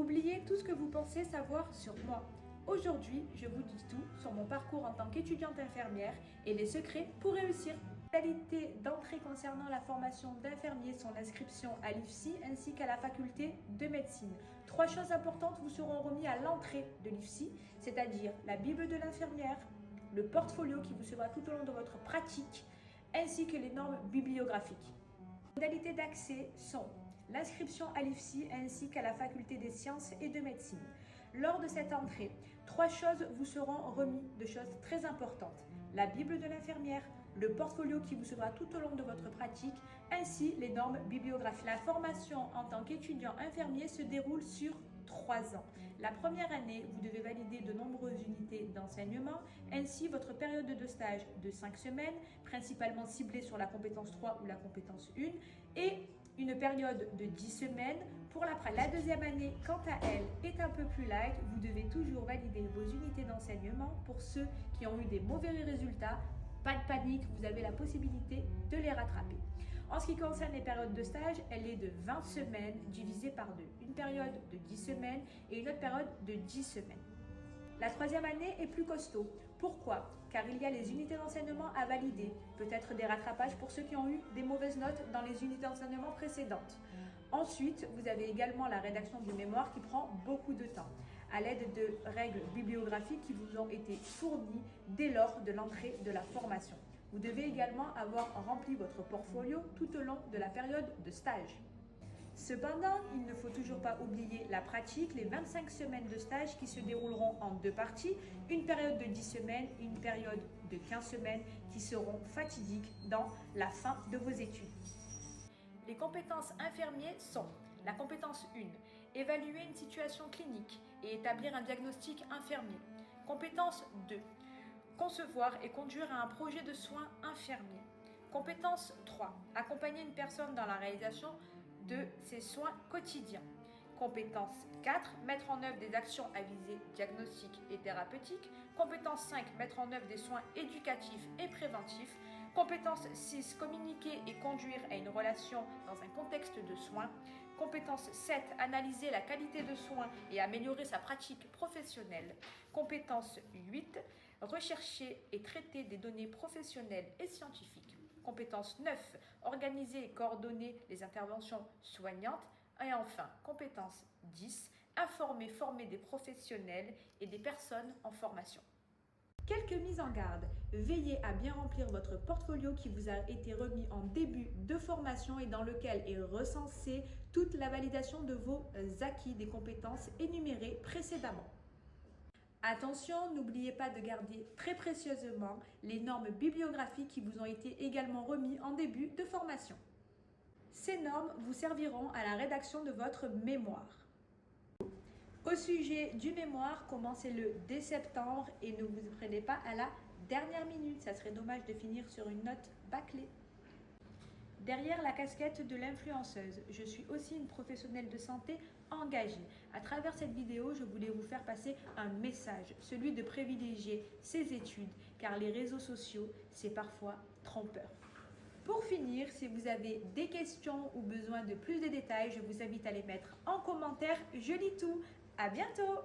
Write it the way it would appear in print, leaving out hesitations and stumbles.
Oubliez tout ce que vous pensez savoir sur moi. Aujourd'hui, je vous dis tout sur mon parcours en tant qu'étudiante infirmière et les secrets pour réussir. Les modalités d'entrée concernant la formation d'infirmier sont l'inscription à l'IFSI ainsi qu'à la faculté de médecine. 3 choses importantes vous seront remises à l'entrée de l'IFSI, c'est-à-dire la Bible de l'infirmière, le portfolio qui vous suivra tout au long de votre pratique, ainsi que les normes bibliographiques. Les modalités d'accès sont l'inscription à l'IFSI ainsi qu'à la faculté des sciences et de médecine. Lors de cette entrée, 3 choses vous seront remises de choses très importantes. La Bible de l'infirmière, le portfolio qui vous suivra tout au long de votre pratique, ainsi les normes bibliographiques. La formation en tant qu'étudiant infirmier se déroule sur 3 ans. La première année, vous devez valider de nombreuses unités d'enseignement, ainsi votre période de stage de 5 semaines, principalement ciblée sur la compétence 3 ou la compétence 1, et une période de 10 semaines pour la pratique. La deuxième année, quant à elle, est un peu plus light. Vous devez toujours valider vos unités d'enseignement. Pour ceux qui ont eu des mauvais résultats, pas de panique, vous avez la possibilité de les rattraper. En ce qui concerne les périodes de stage, elle est de 20 semaines divisée par 2. Une période de 10 semaines et une autre période de 10 semaines. La troisième année est plus costaud. Pourquoi? Car il y a les unités d'enseignement à valider, peut-être des rattrapages pour ceux qui ont eu des mauvaises notes dans les unités d'enseignement précédentes. Ensuite, vous avez également la rédaction du mémoire qui prend beaucoup de temps, à l'aide de règles bibliographiques qui vous ont été fournies dès lors de l'entrée de la formation. Vous devez également avoir rempli votre portfolio tout au long de la période de stage. Cependant, il ne faut toujours pas oublier la pratique, les 25 semaines de stage qui se dérouleront en 2 parties, une période de 10 semaines et une période de 15 semaines qui seront fatidiques dans la fin de vos études. Les compétences infirmiers sont la compétence 1, évaluer une situation clinique et établir un diagnostic infirmier. Compétence 2, concevoir et conduire à un projet de soins infirmiers. Compétence 3, accompagner une personne dans la réalisation de ses soins quotidiens. Compétence 4, mettre en œuvre des actions à visée diagnostique et thérapeutique. Compétence 5, mettre en œuvre des soins éducatifs et préventifs. Compétence 6, communiquer et conduire à une relation dans un contexte de soins. Compétence 7, analyser la qualité de soins et améliorer sa pratique professionnelle. Compétence 8, rechercher et traiter des données professionnelles et scientifiques. Compétence 9, organiser et coordonner les interventions soignantes. Et enfin, compétence 10, informer, former des professionnels et des personnes en formation. Quelques mises en garde. Veillez à bien remplir votre portfolio qui vous a été remis en début de formation et dans lequel est recensée toute la validation de vos acquis des compétences énumérées précédemment. Attention, n'oubliez pas de garder très précieusement les normes bibliographiques qui vous ont été également remises en début de formation. Ces normes vous serviront à la rédaction de votre mémoire. Au sujet du mémoire, commencez-le dès septembre et ne vous prenez pas à la dernière minute. Ça serait dommage de finir sur une note bâclée. Derrière la casquette de l'influenceuse, je suis aussi une professionnelle de santé engagée. À travers cette vidéo, je voulais vous faire passer un message, celui de privilégier ses études, car les réseaux sociaux, c'est parfois trompeur. Pour finir, si vous avez des questions ou besoin de plus de détails, je vous invite à les mettre en commentaire. Je lis tout. À bientôt!